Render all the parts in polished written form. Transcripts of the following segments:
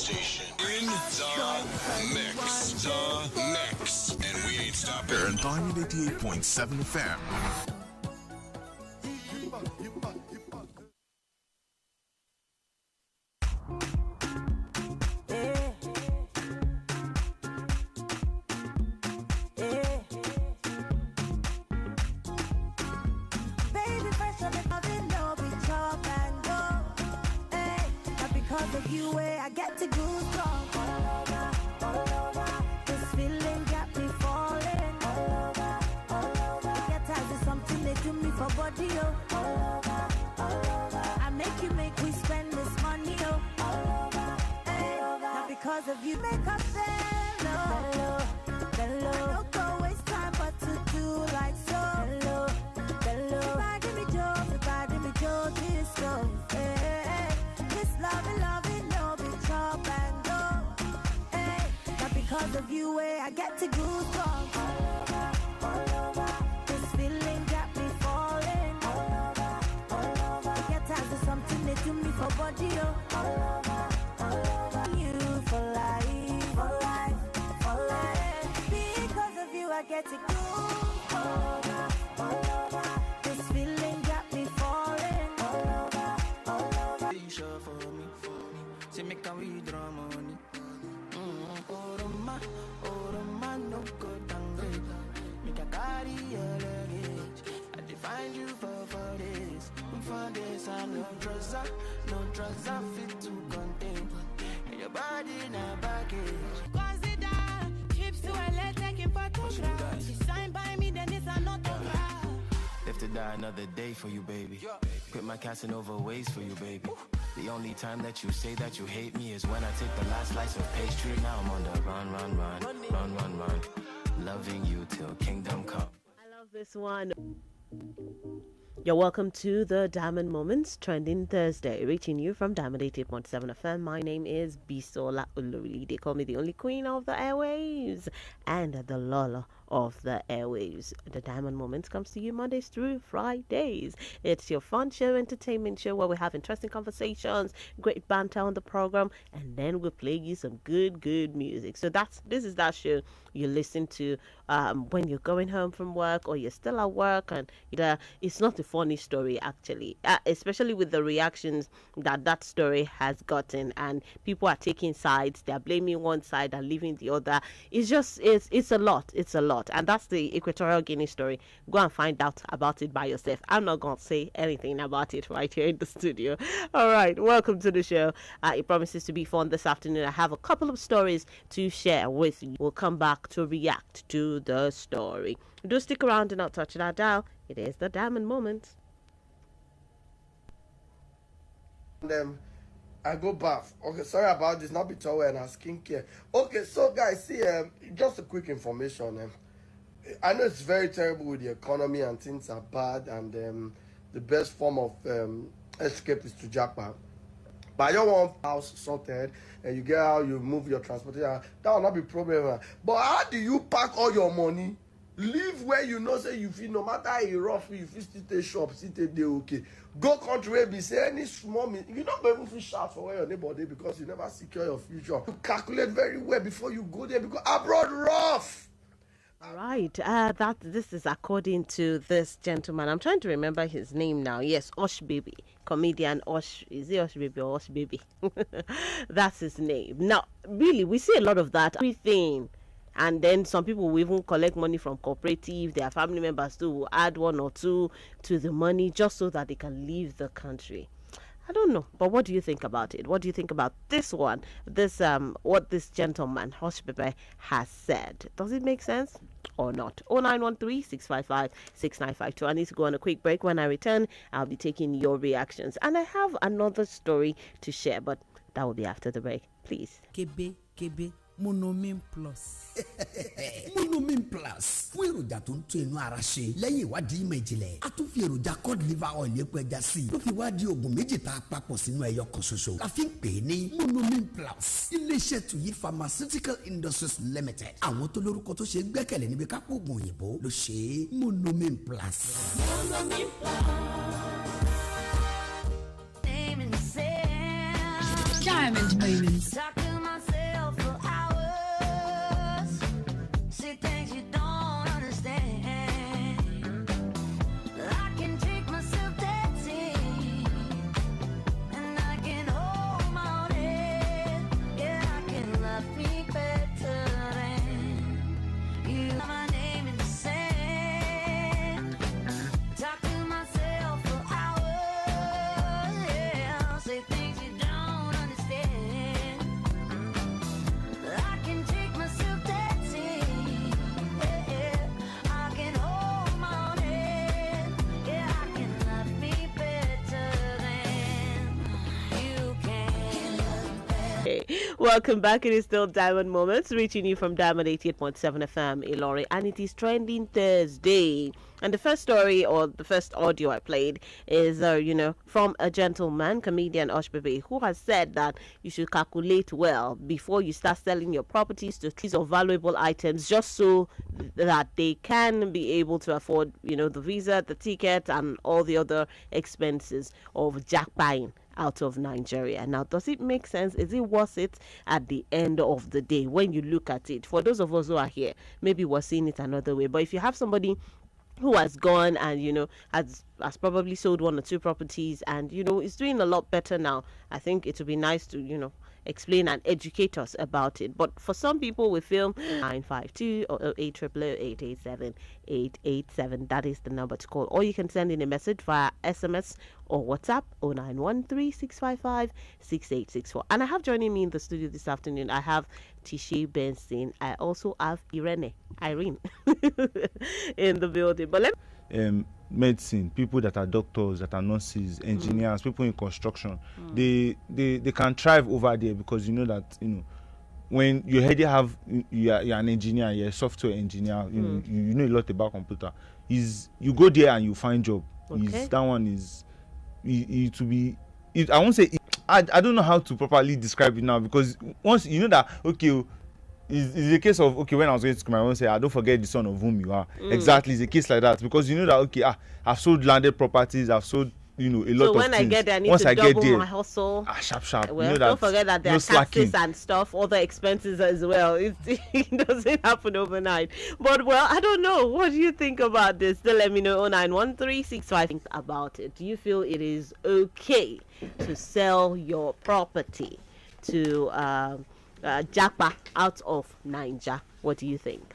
station in the mix, and we ain't stopping. Here on Diamond 88.7 FM. You way I get to goosebumps all over. This feeling got me falling all over. Get tired of something they do me for body, oh. All over. I make we spend this money, oh. Hey, now because of you make us bellow. Don't go waste time but to do like so. Bellow. Everybody me Joe, this goes. Loving, no be chop and go. Hey, not because of you, I get to goosebumps all over. This feeling got me falling all over. Get tired of something they do me for body, oh. All over. You for life. Because of you, I get to goosebumps all over. This feeling got me falling all over. Say make a withdraw money. Oh, man, no good and great. Make a carry your luggage. I define you for this. For this, I no drugs are fit to contain. And your body in a baggage. Consider trips to LA taking photographs. She signed by me, then it's an autograph. Live to die another day for you, baby. Quit my Casanova ways for you, baby. The only time that you say that you hate me is when I take the last slice of pastry. Now I'm on the run. Loving you till kingdom come. I love this one. You're welcome to the Diamond Moments Trending Thursday, reaching you from Diamond 88.7 FM. My name is Bisola Olori. They call me the only queen of the airwaves and the Lola of the airwaves. The Diamond Moments comes to you Mondays through Fridays. It's your fun show, entertainment show where we have interesting conversations, great banter on the program, and then we play you some good music. So this is that show you listen to when you're going home from work or you're still at work, and it's not a funny story actually, especially with the reactions that story has gotten, and people are taking sides. They're blaming one side and leaving the other. It's a lot, and that's the Equatorial Guinea story. Go and find out about it by yourself. I'm not gonna say anything about it right here in the studio. All right, welcome to the show. It promises to be fun this afternoon. I have a couple of stories to share with you. We'll come back to react to the story. Do stick around and not touch that dial. It is the Diamond Moment. I go bath. Okay, sorry about this. Not be towel and skincare. Okay, so guys, see, just a quick information. I know it's very terrible with the economy and things are bad, and the best form of escape is to jackpot. But I don't want house sorted, and you get out, you move your transportation. That will not be problem. But how do you pack all your money? Live where you know say you feel no matter how rough you feel still take shop, still take day okay. Go country where be say any small you don't even feel shout for where your neighbor dey because you never secure your future. You calculate very well before you go there because abroad rough. All right, this is according to this gentleman. I'm trying to remember his name now. Yes, Osh Baby, comedian Osh. Is it Osh Baby or Osh Baby? That's his name. Now, really, we see a lot of that. Everything. And then some people will even collect money from cooperative. Their family members too will add 1 or 2 to the money just so that they can leave the country. I don't know, but what do you think about it? What do you think about this one? What this gentleman, Hush Pepe, has said. Does it make sense or not? 0913-655-6952. I need to go on a quick break. When I return, I'll be taking your reactions. And I have another story to share, but that will be after the break. Please. Kebe. Monomin Plus. Monomin Plus fún èròjà tó ń tún inú ara ṣe lẹ́yìn ìwádìí ìmọ̀ ìjìnlẹ̀ a tún fi èròjà cod liver oil epo ẹja sí ló fi wá di oògùn méjì tá a papọ̀ sínú ẹyọ kan ṣoṣo la fi ń pè é ní Monomin Plus iléeṣẹ́ Tuyi Pharmaceutical Industries Limited àwọn tó lórúkọ tó ṣe gbẹ́kẹ̀lé níbi kápò oògùn òyìnbó ló ṣe é Monomin Plus. Monomin Plus. Diamond Moments. Hey, welcome back. It is still Diamond Moments, reaching you from Diamond 88.7 FM, Olori, and it is Trending Thursday. And the first story or the first audio I played is, from a gentleman, comedian Oshbebe, who has said that you should calculate well before you start selling your properties to trees of valuable items, just so that they can be able to afford, the visa, the ticket, and all the other expenses of jackpotting out of Nigeria. Now, does it make sense? Is it worth it at the end of the day when you look at it? For those of us who are here, maybe we're seeing it another way. But if you have somebody who has gone and has probably sold one or two properties and is doing a lot better now, I think it would be nice to explain and educate us about it. But for some people, we feel 952 or 888 that is the number to call, or you can send in a message via SMS or WhatsApp 0913-655-6864. And I have joining me in the studio this afternoon, I have Tishe Benson. I also have Irene in the building. But let medicine, people that are doctors, that are nurses, engineers, people in construction, they can thrive over there, because when you already have you're an engineer, you're a software engineer, you know a lot about computer. You go there and you find job. Okay. That one is it to be. I won't say. I don't know how to properly describe it now, because once you know that it's a case of, when I was going to school, my mom said, don't forget the son of whom you are. Exactly, it's a case like that, because you know that, I've sold landed properties, I've sold, a lot of things. So when I get there, I need to double my hustle. Sharp. Well, don't forget that there are taxes and stuff, other expenses as well. It doesn't happen overnight. But, I don't know. What do you think about this? Still let me know. 091365. Think about it. Do you feel it is okay to sell your property to Japa out of Niger? What do you think?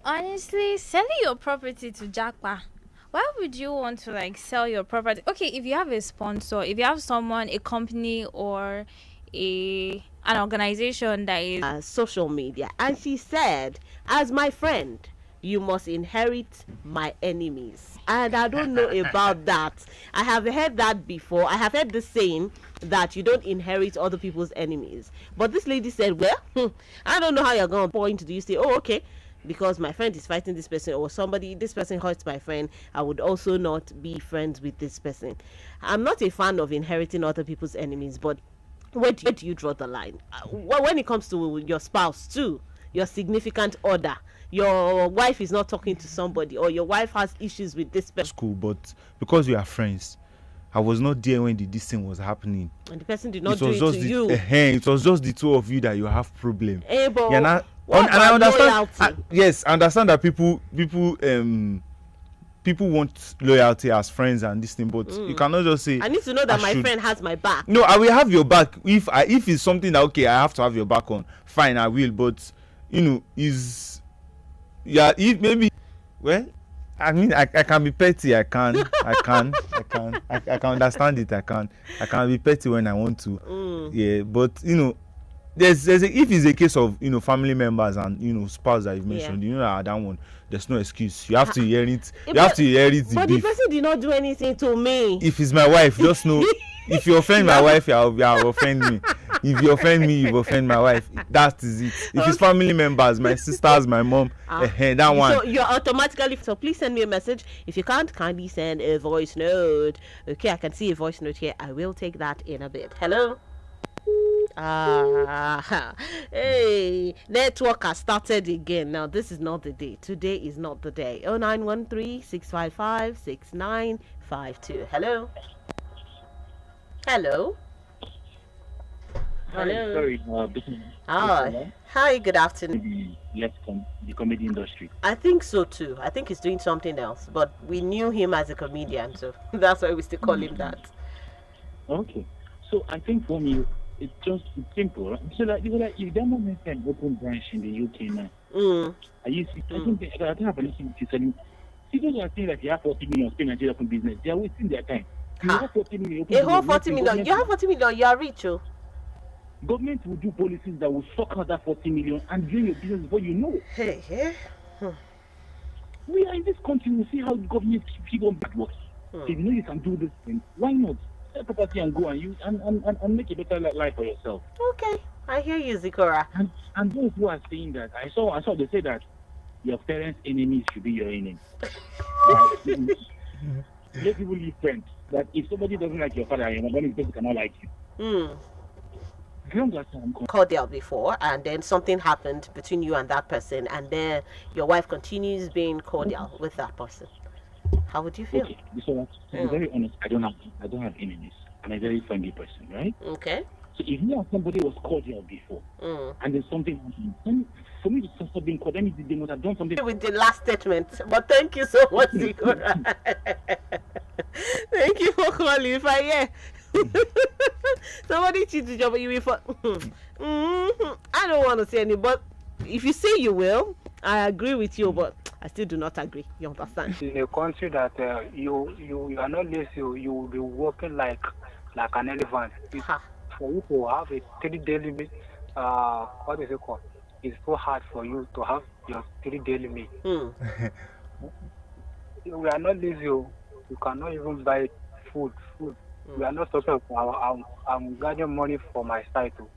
Honestly, selling your property to Japa, why would you want to sell your property? Okay, if you have a sponsor, if you have someone, a company or an organization that is social media, and she said, as my friend, you must inherit my enemies. And I don't know about that. I have heard that before. I have heard the saying that you don't inherit other people's enemies. But this lady said, I don't know how you're going to point. Do you say, okay, because my friend is fighting this person, or this person hurts my friend, I would also not be friends with this person. I'm not a fan of inheriting other people's enemies, but where do you draw the line? When it comes to your spouse too, your significant other, your wife is not talking to somebody, or your wife has issues with this person. School, but because we are friends, I was not there when this thing was happening. And the person did not do it to you. It was just the two of you that you have problem. But and I understand. Yes, I understand that people want loyalty as friends and this thing, but you cannot just say, I need to know that my friend has my back. No, I will have your back if it's something that I have to have your back on. Fine, I will. But if maybe, I mean, I can be petty. I can understand it. I can be petty when I want to. Yeah, but there's if it's a case of family members and spouse that you've mentioned, that one, there's no excuse. You have to hear it. You have to hear it. But the person did not do anything to me. If it's my wife, just know. If you offend my wife, you offend me. If you offend me, you offend my wife. That is it. If it's family members, my sisters, my mom, that one. So you're automatically. So please send me a message. If you can't, kindly send a voice note. Okay, I can see a voice note here. I will take that in a bit. Hello. Hey, network has started again. Now this is not the day. Today is not the day. 0913-655-6952. Hello. Hello. Hello. Sorry, hi, good afternoon. Left from the comedy industry. I think so too. I think he's doing something else, but we knew him as a comedian, so that's why we still call him that. Okay. So I think for me, it's simple. Right? So if that moment can open branch in the UK now, I think I have a listen to selling. See, those are things like you have 40 million Spain Nigeria open business. They are wasting their time. You have 40 million. A whole 40 million. You have 40 million. You are rich, oh. Government will do policies that will suck out that 40 million and drain your business before you know it. Hey. We are in this country. We see how the government keep on bad works. If you know you can do this thing, why not? sell property and go and use and make a better life for yourself. Okay, I hear you, Zikora. And those who are saying that, I saw they say that your parents' enemies should be your enemies. Let people live friends. That if somebody doesn't like your father, your mother cannot like you. Cordial before, and then something happened between you and that person, and then your wife continues being cordial with that person. How would you feel? Okay, so to be very honest, I don't have enemies. I'm a very friendly person, right? Okay. So if you and somebody was cordial before, and then something happened, then for me to stop being cordial, that means they must have done something. With the last statement, but thank you so much, Zikora. Thank you for calling. If I somebody cheated you, but you will for. I don't want to say any, but if you say you will, I agree with you, but I still do not agree. You understand? In a country that you are not lazy, you will be working like an elephant. For you to have a 3-day limit, what is it called? It's so hard for you to have your 3-day limit. We are not lazy. You cannot even buy food. We are not talking about I'm gathering money for my side too.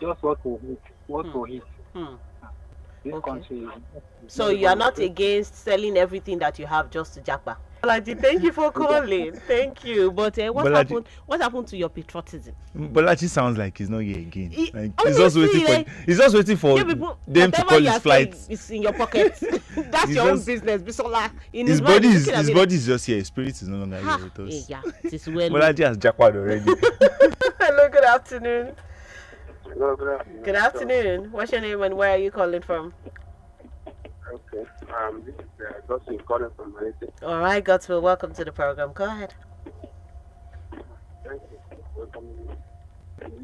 Just what to eat. This country. So you are not against selling everything that you have just to Japa? Bolaji, thank you for calling. Thank you. But what happened? What happened to your patriotism? Bolaji sounds like he's not here again. He's just waiting for them to call his flight. It's in your pocket. That's your own business, Bisola. His body is just here. His spirit is no longer here with us. Yeah, it is well. Bolaji has jackpot already. Hello, good afternoon. Hello, good afternoon. Good afternoon. What's your name and where are you calling from? Okay. This is Gospel calling from Malaysia. All right, Gospel, welcome to the program. Go ahead. Thank you. Welcome.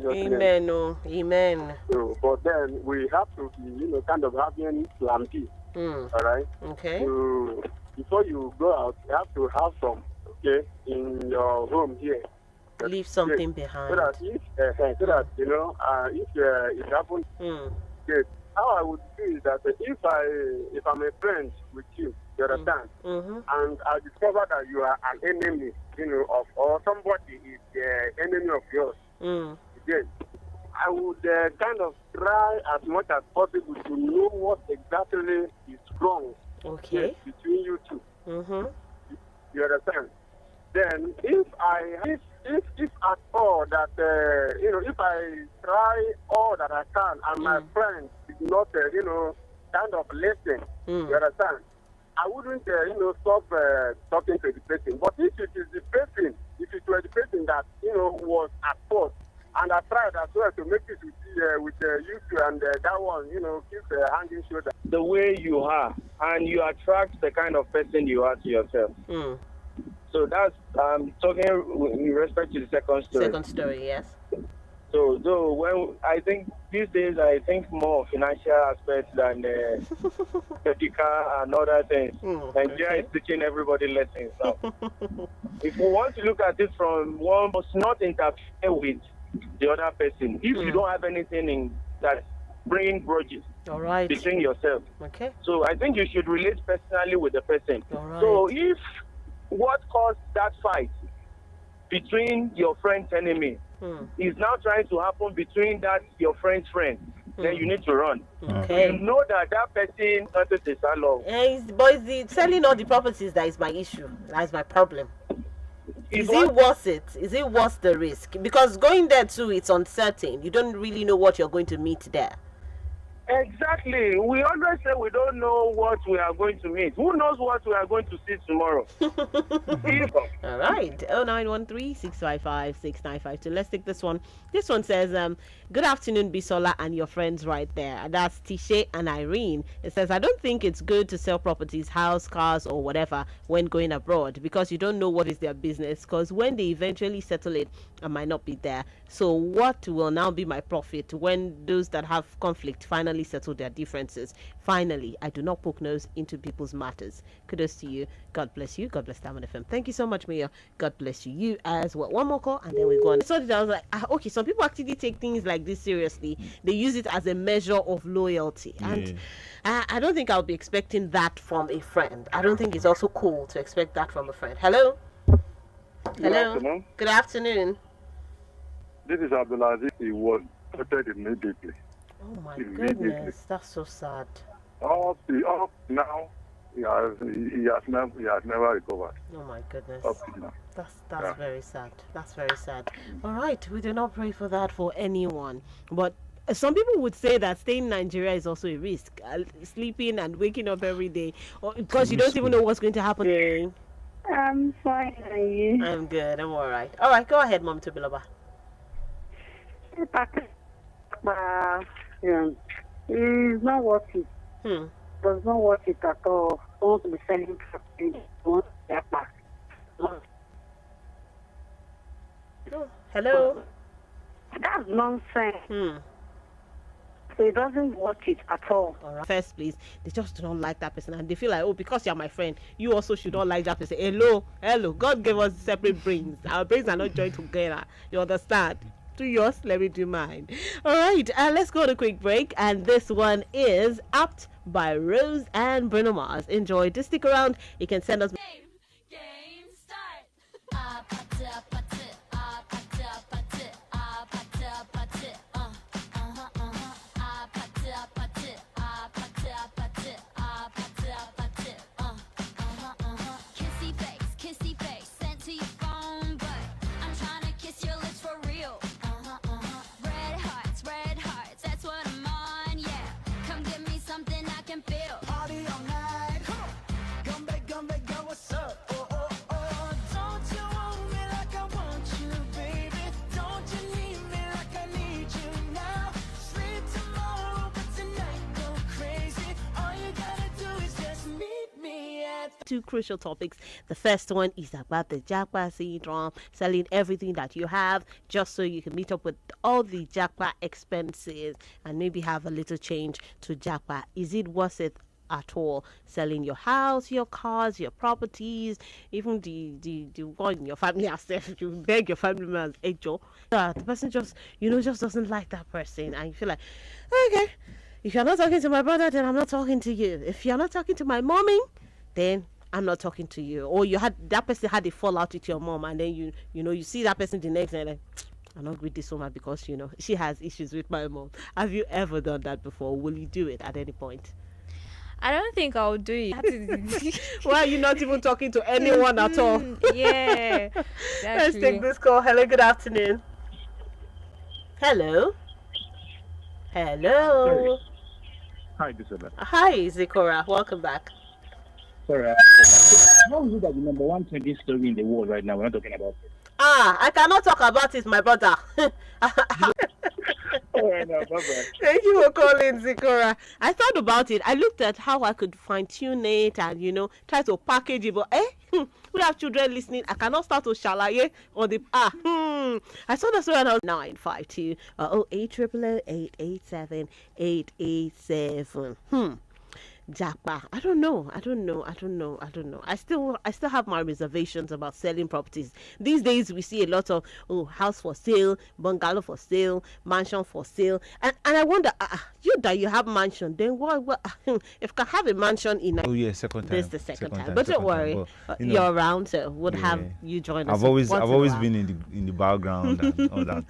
Amen. Oh, amen. So, but then we have to be, kind of having plan B. All right. Okay. So before you go out, you have to have some, in your home here. Leave something behind. So that if it happens, how I would do is that if I'm a friend with you, you understand, and I discover that you are an enemy, or somebody is the enemy of yours, I would kind of try as much as possible to know what exactly is wrong between you two. You understand? Then if at all that if I try all that I can and my friend is not kind of listen, you understand, I wouldn't stop talking to the person. But if it is the person, if it were the person that was at fault, and I tried as well to make it with you two, and that one keeps hanging shoulder. The way you are, and you attract the kind of person you are to yourself. So that's talking in respect to the second story. Second story, yes. So though when I think these days I think more of financial aspects than ethical and other things. Nigeria is teaching everybody lessons now. If we want to look at it from one, must not interfere with the other person. If you don't have anything in that bringing grudges between yourself. Okay. So I think you should relate personally with the person. So if what caused that fight between your friend's enemy is now trying to happen between that your friend's friend, then you need to run. Okay. You know that person wanted to sell off. But it's selling all the properties that is my issue. That's my problem. Is it worth it? Is it worth the risk? Because going there too, it's uncertain. You don't really know what you're going to meet there. Exactly. We always say we don't know what we are going to meet. Who knows what we are going to see tomorrow? All right. 0913-655-6952. Let's take this one. This one says, good afternoon, Bisola and your friends right there. That's Tisha and Irene. It says, I don't think it's good to sell properties, house, cars, or whatever when going abroad because you don't know what is their business. Because when they eventually settle it, I might not be there. So what will now be my profit when those that have conflict finally settle their differences? Finally, I do not poke nose into people's matters. Kudos to you. God bless you. God bless Diamond FM. Thank you so much, Mayor. God bless you. You as well. One more call and then we go on. So I was like, okay, some people actually take things like this seriously. They use it as a measure of loyalty. And I don't think I'll be expecting that from a friend. I don't think it's also cool to expect that from a friend. Hello? Good afternoon. Good afternoon. This is Abdulaziz. He was tortured immediately. Oh my goodness, that's so sad. Up now, he has never recovered. Oh my goodness. Up to now. That's very sad. That's very sad. All right, we do not pray for that for anyone. But some people would say that staying in Nigeria is also a risk. Sleeping and waking up every day, because you don't even know what's going to happen. I'm fine. Are you? I'm good. I'm all right. All right, go ahead, Mom Tobiloba. It's not worth it. It's not worth it at all. Don't be selling property. Hello? That's nonsense. So it doesn't worth it at all. First place, they just don't like that person, and they feel like, oh, because you're my friend, you also should not like that person. Hello. God gave us separate brains. Our brains are not joined together. You understand? Do yours, let me do mine. All right, let's go to a quick break, and this one is Apt by Rose and Bruno Mars. Enjoy. To stick around, you can send us. Game kissy face, sent to your phone, but I'm trying to kiss your lips for real. Red hearts, that's what I'm on, yeah. Come give me something I can feel. Party all night, come back, girl, what's up? Oh, don't you want me like I want you, baby? Don't you need me like I need you now? Sleep tomorrow, but tonight go crazy. All you gotta do is just meet me at Two crucial topics. The first one is about the Jackpot syndrome, selling everything that you have just so you can meet up with all the Jackpot expenses and maybe have a little change to Jackpot. Is it worth it at all? Selling your house, your cars, your properties, even the one in your family yourself. You beg your family members, hey Joe, the person just doesn't like that person, and you feel like, okay, if you're not talking to my brother, then I'm not talking to you. If you're not talking to my mommy, then I'm not talking to you. Or that person had a fallout with your mom, and then you see that person the next day, like, I'm not with this woman because she has issues with my mom. Have you ever done that before? Will you do it at any point? I don't think I'll do it. Why are you not even talking to anyone at all? Yeah. Let's take this call. Hello, good afternoon. Hello. Hi, Bisola. Hi, Zikora. Welcome back. Sorry. How is it that the number one trending story in the world right now? We're not talking about it. I cannot talk about it, my brother. All right, now, bye-bye. Thank you for calling, Zikora. I thought about it. I looked at how I could fine-tune it and, try to package it. But, we have children listening. I cannot start to shalaye on the... I saw the story now. 952 0888 887. Jackpot. I don't know. I still have my reservations about selling properties. These days we see a lot of house for sale, bungalow for sale, mansion for sale, and I wonder, you have mansion, then what if you can have a mansion in second time. This is the second time. But don't worry, you're around, so would have you join us. I've always been in the background and all that.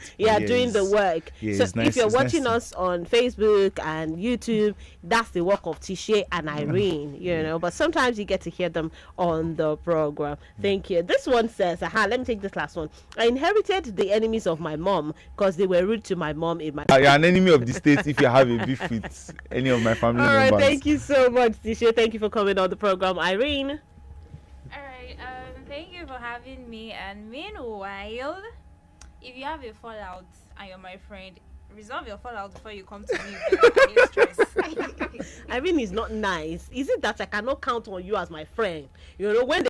Doing the work. Yeah, so if you're watching us on Facebook and YouTube, that's the work of Tisha and Irene, but sometimes you get to hear them on the program. Thank you. This one says, let me take this last one. I inherited the enemies of my mom because they were rude to my mom in my... You're an enemy of the state if you have a beef with any of my family members. All right, thank you so much, Tisha. Thank you for coming on the program, Irene. All right, thank you for having me. And meanwhile, if you have a fallout and you're my friend, resolve your fallout before you come to me. Irene is not nice. Is it that I cannot count on you as my friend? When